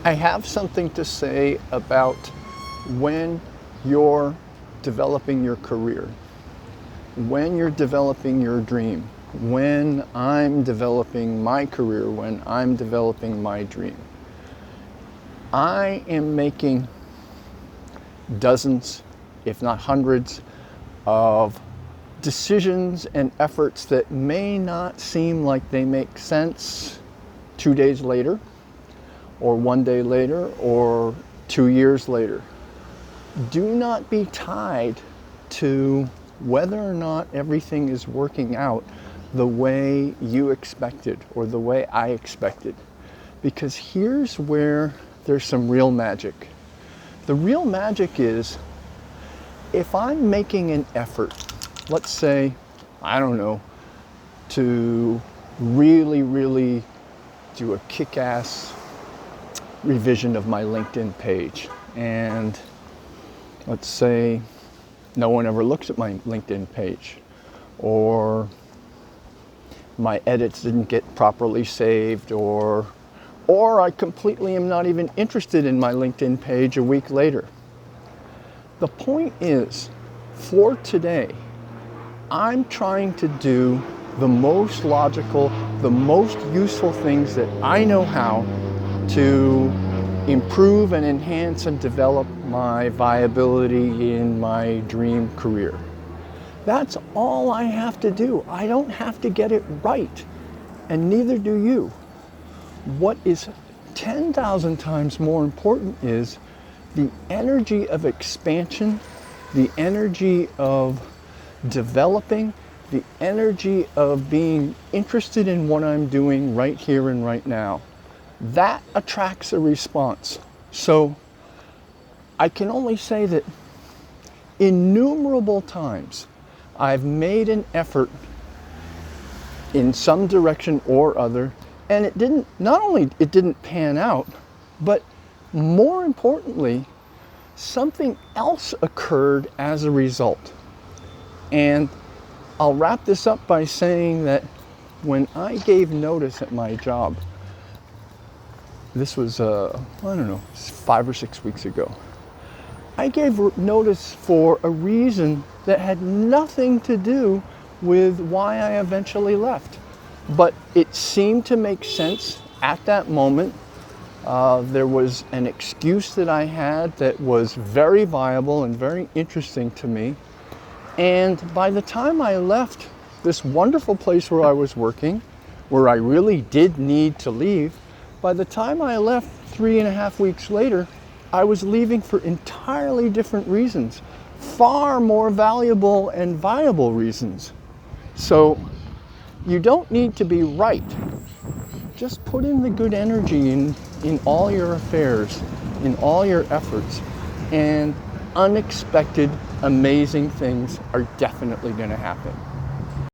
I have something to say about when you're developing your career, when you're developing your dream, when I'm developing my career, when I'm developing my dream. I am making dozens, if not hundreds, of decisions and efforts that may not seem like they make sense 2 days later, or 1 day later, or 2 years later. Do not be tied to whether or not everything is working out the way you expected or the way I expected. Because here's where there's some real magic. The real magic is if I'm making an effort, let's say, I don't know, to really do a kick-ass revision of my LinkedIn page. And let's say no one ever looks at my LinkedIn page, or my edits didn't get properly saved, or I completely am not even interested in my LinkedIn page a week later. The point is, for today, I'm trying to do the most logical, the most useful things that I know how to improve and enhance and develop my viability in my dream career. That's all I have to do. I don't have to get it right, and neither do you. What is 10,000 times more important is the energy of expansion, the energy of developing, the energy of being interested in what I'm doing right here and right now. That attracts a response. So I can only say that innumerable times I've made an effort in some direction or other, and it didn't, not only it didn't pan out, but more importantly, something else occurred as a result. And I'll wrap this up by saying that when I gave notice at my job, this was, 5 or 6 weeks ago, I gave notice for a reason that had nothing to do with why I eventually left. But it seemed to make sense at that moment. There was an excuse that I had that was very viable and very interesting to me. And by the time I left this wonderful place where I was working, where I really did need to leave, by the time I left 3.5 weeks later, I was leaving for entirely different reasons, far more valuable and viable reasons. So you don't need to be right. Just put in the good energy in all your affairs, in all your efforts, and unexpected, amazing things are definitely going to happen.